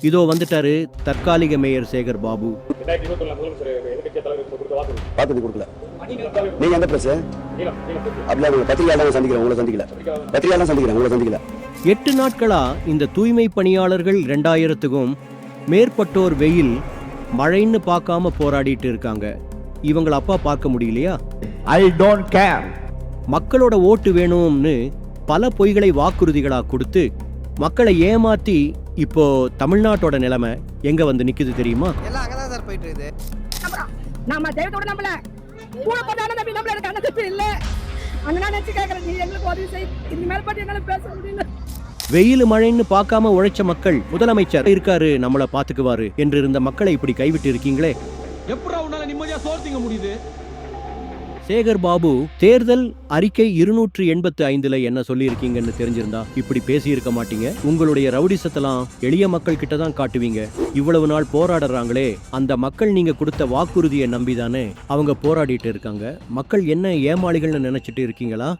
இதோ வந்துட்டாரு தற்காலிக மேயர் சேகர் பாபு. வாக்குறுதி கொடுக்கல. நீங்க எந்த பிரஸ்? அப்படியே பத்திரிகையாளர் சந்திக்கிறேன், உங்களை சந்திக்கல. பத்திரிகையாளர் சந்திக்கிறேன், உங்களை சந்திக்கல. 8 நாட்களா இந்த தூய்மை பணியாளர்கள் 2000க்கும் மேற்பட்டோர் வெயில் மழைன்னு பார்க்காம போராடிட்டு இருக்காங்க. இவங்கள அப்பா பார்க்க முடியலையா? I don't care. மக்களோட ஓட்டு வேணும்னு பல பொய்களை வாக்குறுதிகளா கொடுத்து மக்களை ஏமாத்தி இப்போ தமிழ்நாட்டோட நிலைமை எங்க வந்து நிக்குது தெரியுமா? எல்லாம் அங்கதான் சார் போயிட்டு இருக்குது. நாம தெய்வத்தோட நம்மள கூட போட்டாலும் நம்பி நம்மள எனக்கு அண்ணன் இல்ல. அண்ணனா நினைச்சு கேக்குறேன், நீ எங்களுக்கு உதவி செய். இது மேல பத்தி என்னால பேச முடியல. வெயில் மழைன்னு பார்க்காம உழைச்ச மக்கள் முதலமைச்சர் இருக்காரு, நம்மள பாத்துக்குவாரு என்று இருந்த மக்களை இப்படி கைவிட்டு இருக்கீங்களே. எப்படா உன்னால நிம்மதியா சோறு திங்க முடியுது? சேகர் பாபு தேர்தல் அறிக்கை 285ல என்ன சொல்லி இருக்கீங்கன்னு தெரிஞ்சிருந்தா இப்படி பேசி இருக்க மாட்டீங்க. உங்களுடைய ரவுடிசத்தெல்லாம் எளிய மக்கள் கிட்ட தான் காட்டுவீங்க. இவ்வளவு நாள் போராடுறாங்களே, அந்த மக்கள் நீங்க கொடுத்த வாக்குறுதியை நம்பிதானே அவங்க போராடிட்டு இருக்காங்க. மக்கள் என்ன ஏமாளிகள்னு நினைச்சிட்டு இருக்கீங்களா?